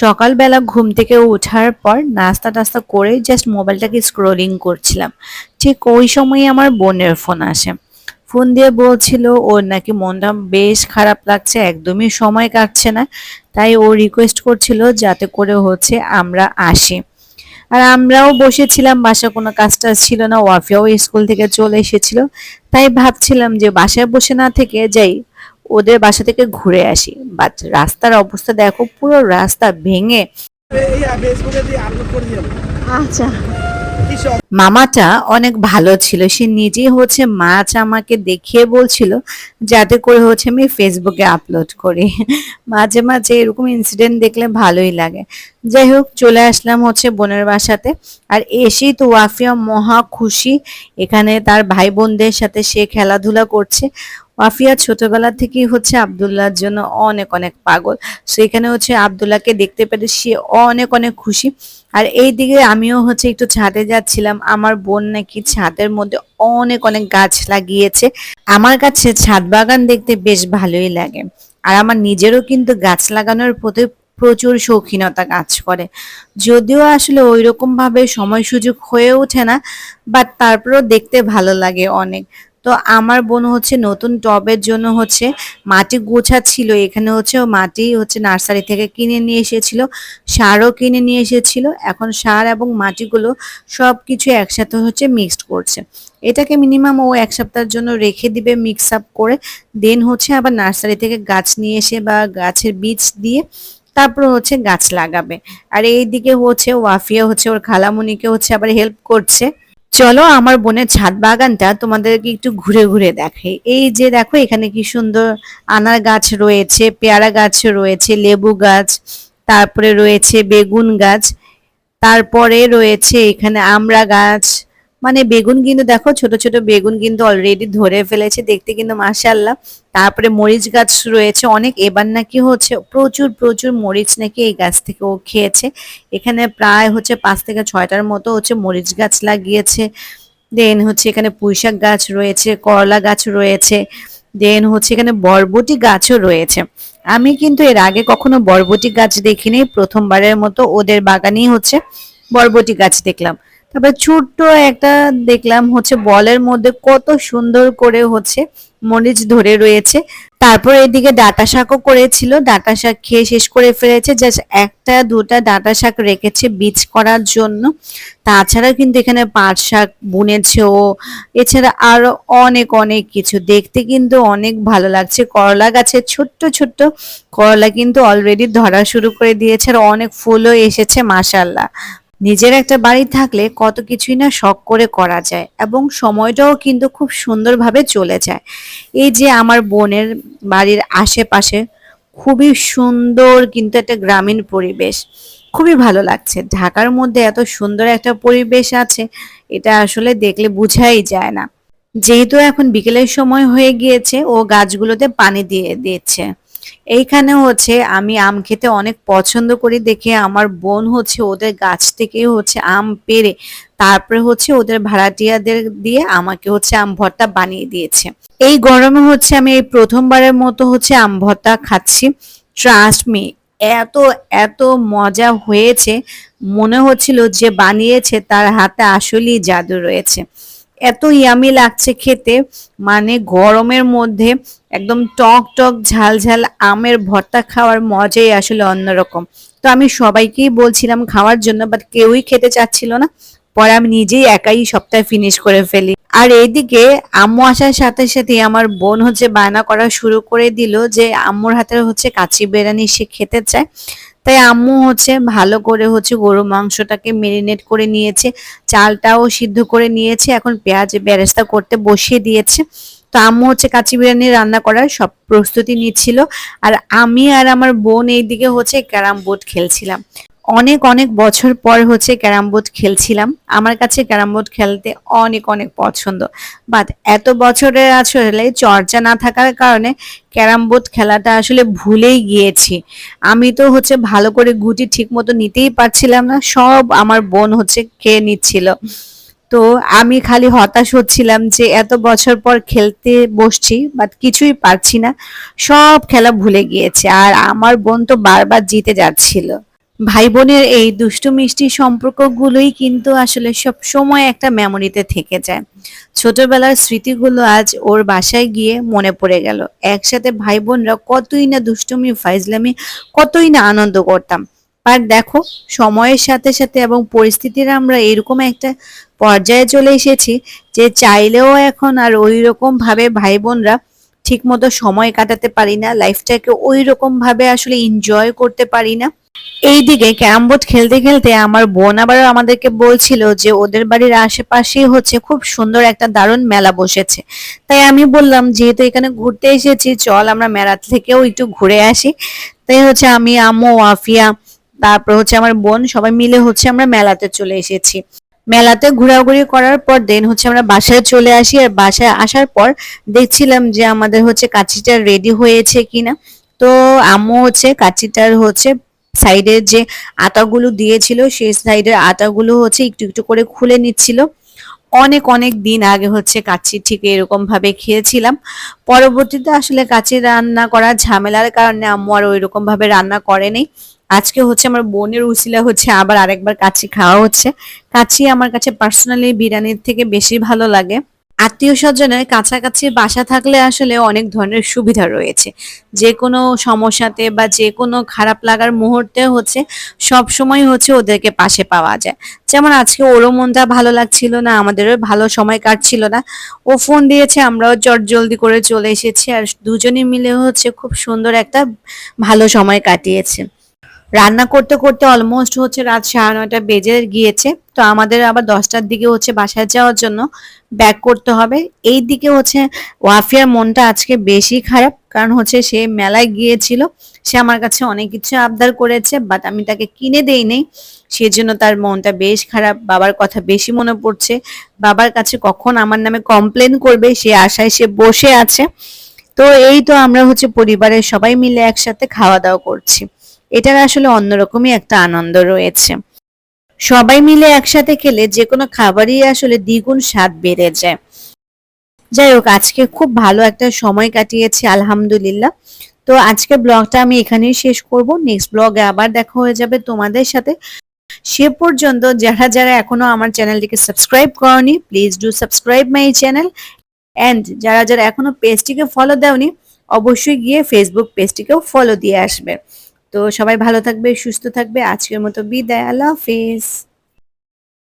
সকালবেলা ঘুম থেকে ওঠার পর নাস্তা টাস্তা করে জাস্ট মোবাইলটাকে স্ক্রলিং করছিলাম। ঠিক ওই সময়ই আমার বোনের ফোন আসে। ফোন দিয়ে বলছিল ওর নাকি মনটা বেশ খারাপ লাগছে, একদমই সময় কাটছে না। তাই ও রিকোয়েস্ট করছিল যাতে করে আমরা আসি। আর আমরাও বসেছিলাম, বাসায় কোনো কাজ টাজ ছিল না, ওয়াফিয়াও স্কুল থেকে চলে এসেছিল। তাই ভাবছিলাম যে বাসায় বসে না থেকে যাই ওদের বাসা থেকে ঘুরে আসি। বাট রাস্তার অবস্থা দেখো, পুরো রাস্তা ভেঙে। আচ্ছা। মামাটা অনেক ভালো ছিল, সে নিজেই মাছ আমাকে দেখিয়ে বলছিল যাতে করে আমি ফেসবুকে আপলোড করি। মাঝে মাঝে এরকম ইনসিডেন্ট দেখলে ভালোই লাগে। যাই হোক, চলে আসলাম বোনের বাসাতে। আর এসেই তো ওয়াফিয়া মহা খুশি। এখানে তার ভাই বোনদের সাথে সে খেলাধুলা করছে। ওয়াফিয়া ছোটবেলা থেকেই আব্দুল্লাহর জন্য অনেক অনেক পাগল। সো এখানে আব্দুল্লাহকে দেখতে পেরে সে অনেক অনেক খুশি। আর এইদিকে আমিও একটু ছাদে যাচ্ছিলাম। আমার বোন নাকি ছাদের মধ্যে অনেক অনেক গাছ লাগিয়েছে। আমার কাছে ছাদ বাগান দেখতে বেশ ভালোই লাগে। আর আমার নিজেরও কিন্তু গাছ লাগানোর প্রতি প্রচুর শৌখিনতা কাজ করে। যদিও আসলে ওইরকম ভাবে সময় সুযোগ হয়ে ওঠে না, বাট তারপরেও দেখতে ভালো লাগে অনেক। তো আমার বোন নতুন টবের জন্য মাটি গোছাচ্ছিল। এখানে ও মাটি নার্সারি থেকে কিনে নিয়ে এসেছিল, সারও কিনে নিয়ে এসেছিল। এখন সার এবং মাটিগুলো সবকিছু একসাথে মিক্সড করছে। এটাকে মিনিমাম ও এক সপ্তাহের জন্য রেখে দিবে মিক্স আপ করে। দেন আবার নার্সারি থেকে গাছ নিয়ে এসে বা গাছের বীজ দিয়ে তারপর গাছ লাগাবে। আর এইদিকে ওয়াফিয়া ওর খালামুনিকে আবার হেল্প করছে। চলো আমার বোনের ছাদ বাগানটা তোমাদেরকে একটু ঘুরে ঘুরে দেখাই। এই যে দেখো, এখানে কি সুন্দর আনার গাছ রয়েছে, পেয়ারা গাছ রয়েছে, লেবু গাছ, তারপরে রয়েছে বেগুন গাছ, তারপরে রয়েছে এখানে আমড়া গাছ। মানে বেগুন কিন্তু দেখো, ছোট ছোট বেগুন কিন্তু অলরেডি ধরে ফেলেছে, দেখতে কিন্তু মাশাআল্লাহ। তারপরে মরিচ গাছ রয়েছে অনেক। এবার নাকি প্রচুর প্রচুর মরিচ নাকি এই গাছ থেকে ও খেয়েছে। এখানে প্রায় 5 থেকে 6টার মতো মরিচ গাছ লাগিয়েছে। দেন এখানে পুঁইশাক গাছ রয়েছে, করলা গাছ রয়েছে। দেন এখানে বরবটি গাছও রয়েছে। আমি কিন্তু এর আগে কখনো বরবটি গাছ দেখিনি, প্রথমবারের মতো ওদের বাগানেই বরবটি গাছ দেখলাম। তারপরে ছোট্ট একটা দেখলাম বলের মধ্যে কত সুন্দর করে মরিচ ধরে রয়েছে। তারপর এদিকে ডাঁটা শাকও করেছিল, ডাঁটা শাক খেয়ে শেষ করে ফেলেছে। জাস্ট একটা দুটা ডাঁটা শাক রেখেছে বীজ করার জন্য। তাছাড়া কিন্তু এখানে পাট শাক বুনেছে ও। এছাড়া আরো অনেক অনেক কিছু, দেখতে কিন্তু অনেক ভালো লাগছে। করলা গাছে ছোট্ট ছোট্ট করলা কিন্তু অলরেডি ধরা শুরু করে দিয়েছে, আর অনেক ফুলও এসেছে মাশাআল্লাহ। নিজের একটা বাড়ি থাকলে কত কিছুই না শখ করে করা যায়, এবং সময়টাও কিন্তু খুব সুন্দরভাবে চলে যায়। এই যে আমার বোনের বাড়ির আশেপাশে খুবই সুন্দর কিন্তু একটা গ্রামীণ পরিবেশ, খুবই ভালো লাগছে। ঢাকার মধ্যে এত সুন্দর একটা পরিবেশ আছে, এটা আসলে দেখলে বোঝাই যায় না। যেহেতু এখন বিকেলের সময় হয়ে গিয়েছে, ও গাছগুলোতে পানি দিয়ে দিচ্ছে। এইখানে আমি আম খেতে অনেক পছন্দ করি দেখে আমার বোন ওদের গাছ থেকে আম পেড়ে তারপরে ওদের ভাড়াটিয়াদের দিয়ে আমাকে আম ভর্তা বানিয়ে দিয়েছে। এই গরমে আমি এই প্রথমবারের মতো আম ভর্তা খাচ্ছি। ট্রাস্ট মি, এত এত মজা হয়েছে, মনে হচ্ছিল যে বানিয়েছে তার হাতে আসলেই জাদু রয়েছে। এত ইয়ামি লাগছে খেতে। মানে গরমের মধ্যে একদম টক টক ঝাল ঝাল আমের ভর্তা খাওয়ার মজাই আসলে অন্যরকম। তো আমি সবাইকেই বলছিলাম খাওয়ার জন্য, বাট কেউই খেতে চাচ্ছিল না। পরে আমি নিজেই একাই সবটা ফিনিশ করে ফেলি। আর এইদিকে আম্মু আসার সাথে সাথে আমার বোন বায়না করা শুরু করে দিল যে আম্মুর হাতের কাচ্চি বিরিয়ানি সে খেতে চায়। তাই আম্মু ভালো করে গরু মাংসটাকে মেরিনেট করে নিয়েছে, চালটাও সিদ্ধ করে নিয়েছে, এখন পেঁয়াজ বেরেস্তা করতে বসিয়ে দিয়েছে। তো আম্মু কাচ্চি বিরিয়ানি রান্না করার সব প্রস্তুতি নিচ্ছিল, আর আমি আর আমার বোন এইদিকে ক্যারাম বোর্ড খেলছিলাম। অনেক অনেক বছর পর ক্যারাম বোর্ড খেলছিলাম। আমার কাছে ক্যারাম বোর্ড খেলতে অনেক অনেক পছন্দ, বাট এত বছরের আসলে চর্চা না থাকার কারণে ক্যারাম বোর্ড খেলাটা আসলে ভুলেই গিয়েছি। আমি তো ভালো করে গুটি ঠিক মতো নিতেই পারছিলাম না, সব আমার বোন খেয়ে নিচ্ছিল। তো আমি খালি হতাশ হচ্ছিলাম যে এত বছর পর খেলতে বসছি বাট কিছুই পারছি না, সব খেলা ভুলে গিয়েছে। আর আমার বোন তো বারবার জিতে যাচ্ছিল। ভাই বোনের এই দুষ্টু মিষ্টি সম্পর্কগুলোই কিন্তু আসলে সব সময় একটা মেমোরিতে থেকে যায়। ছোটবেলার স্মৃতিগুলো আজ ওর বাসায় গিয়ে মনে পড়ে গেল। একসাথে ভাই বোনরা কতই না দুষ্টুমি ফাইজলামি, কতই না আনন্দ করতাম। আর দেখো, সময়ের সাথে সাথে এবং পরিস্থিতির আমরা এরকম একটা পর্যায়ে চলে এসেছি যে চাইলেও এখন আর ওই রকম ভাবে ভাই বোনরা ঠিক মতো সময় কাটাতে পারি না, লাইফটাকে ওই রকম ভাবে আসলে এনজয় করতে পারি না। এইদিকে ক্যারাম বোর্ড খেলতে খেলতে আমার বোন আবার আমাদেরকে বলছিল যে ওদের বাড়ির আশেপাশেই হচ্ছে খুব সুন্দর একটা দারুণ মেলা বসেছে। তাই আমি বললাম যেহেতু এখানে ঘুরতে এসেছি, চল আমরা মেলা থেকেও একটু ঘুরে আসি। তাই হচ্ছে আমি, আম্মু, আফিয়া, তারপর হচ্ছে আমার বোন সবাই মিলে হচ্ছে আমরা মেলাতে চলে এসেছি। মেলাতে ঘোরাঘুরি করার পর দেন হচ্ছে আমরা বাসায় চলে আসি। আর বাসায় আসার পর দেখছিলাম যে আমাদের হচ্ছে কাচ্চিটা রেডি হয়েছে কিনা। তো আম্মু হচ্ছে কাচ্চিটার হচ্ছে সাইডের যে আটাগুলো দিয়েছিল সেই সাইডের আটাগুলো হচ্ছে একটু একটু করে খুলে নিচ্ছিল। অনেক অনেক দিন আগে হচ্ছে কাচ্চি ঠিক এরকম ভাবে খেয়েছিলাম। পরবর্তীতে আসলে কাচ্চি রান্না করার ঝামেলার কারণে আম্মু আর ওইরকম ভাবে রান্না করেনি। আজকে হচ্ছে আমার বোনের উছিলা হচ্ছে আবার আরেকবার কাচ্চি খাওয়া হচ্ছে। কাচ্চি আমার কাছে পার্সোনালি বিরিয়ানির থেকে বেশি ভালো লাগে। আত্মীয় স্বজনের কাছাকাছি বাসা থাকলে আসলে অনেক ধরনের সুবিধা রয়েছে। যে কোনো সমস্যাতে বা যে কোনো খারাপ লাগার মুহূর্তে হচ্ছে সব সময় হচ্ছে ওদেরকে পাশে পাওয়া যায়। যেমন আজকে ওরও মনটা ভালো লাগছিল না, আমাদেরও ভালো সময় কাটছিল না। ও ফোন দিয়েছে, আমরাও জলদি করে চলে এসেছি আর দুজনে মিলে হচ্ছে খুব সুন্দর একটা ভালো সময় কাটিয়েছে। রান্না করতে করতে অলমোস্ট হচ্ছে রাত 9:30 বেজে গিয়েছে। তো আমাদের আবার 10টার দিকে হচ্ছে বাসায় যাওয়ার জন্য ব্যাক করতে হবে। এই দিকে হচ্ছে ওয়াফিয়ার মনটা আজকে বেশি খারাপ, কারণ হচ্ছে সে মেলায় গিয়েছিল। সে আমার কাছে অনেক কিছু আবদার করেছে, বাট আমি তাকে কিনে দেই নাই। সেজন্য তার মনটা বেশ খারাপ, বাবার কথা বেশি মনে পড়ছে। বাবার কাছে কখন আমার নামে কমপ্লেন করবে সে আশায় সে বসে আছে। তো এই তো আমরা হচ্ছে পরিবারের সবাই মিলে একসাথে খাওয়া দাওয়া করছি। এটার আসলে অন্যরকমই একটা আনন্দ রয়েছে। সবাই মিলে একসাথে খেলে যে কোনো খাবারই আসলে দ্বিগুণ স্বাদ বেড়ে যায়। যাই হোক, আজকে খুব ভালো একটা সময় কাটিয়েছি আলহামদুলিল্লাহ। তো আজকের ব্লগটা আমি এখানেই শেষ করব। নেক্সট ব্লগে আবার দেখা হয়ে যাবে তোমাদের সাথে। সে পর্যন্ত যারা যারা এখনো আমার চ্যানেলটিকে সাবস্ক্রাইব করনি, please do subscribe my channel. And যারা যারা এখনো পেজটিকে ফলো দেওনি, অবশ্যই গিয়ে ফেসবুক পেজটিকেও ফলো দিয়ে আসবে। তো সবাই ভালো থাকবে, সুস্থ থাকবে। আজকের মতো বিদায়, আল্লাহ হাফেজ।